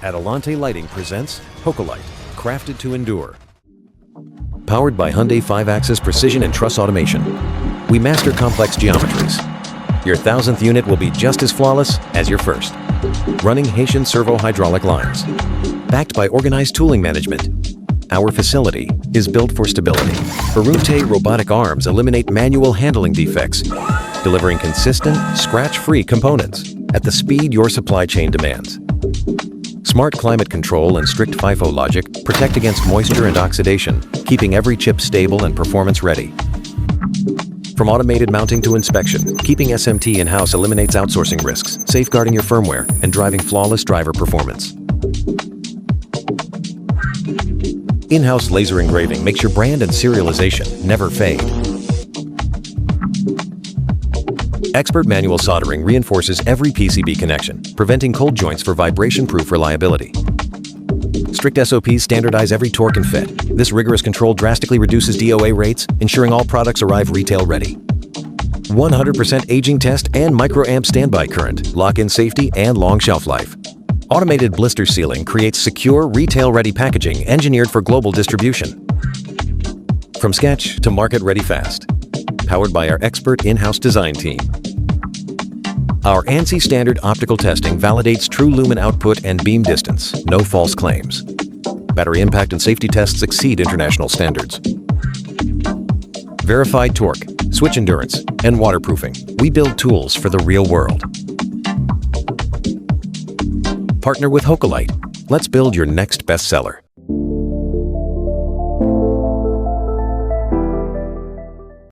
Atelante Lighting presents HOKOLITE, crafted to endure. Powered by Hyundai 5-axis precision and truss automation, we master complex geometries. Your 1000th unit will be just as flawless as your first. Running Haitian servo hydraulic lines. Backed by organized tooling management, our facility is built for stability. Barute robotic arms eliminate manual handling defects, delivering consistent, scratch-free components at the speed your supply chain demands. Smart climate control and strict FIFO logic protect against moisture and oxidation, keeping every chip stable and performance ready. From automated mounting to inspection, keeping SMT in-house eliminates outsourcing risks, safeguarding your firmware and driving flawless driver performance. In-house laser engraving makes your brand and serialization never fade. Expert manual soldering reinforces every PCB connection, preventing cold joints for vibration-proof reliability. Strict SOPs standardize every torque and fit. This rigorous control drastically reduces DOA rates, ensuring all products arrive retail-ready. 100% aging test and microamp standby current, lock-in safety and long shelf life. Automated blister sealing creates secure, retail-ready packaging engineered for global distribution. From sketch to market-ready fast. Powered by our expert in-house design team. Our ANSI standard optical testing validates true lumen output and beam distance, no false claims. Battery impact and safety tests exceed international standards. Verified torque, switch endurance, and waterproofing. We build tools for the real world. Partner with HOKOLITE. Let's build your next bestseller.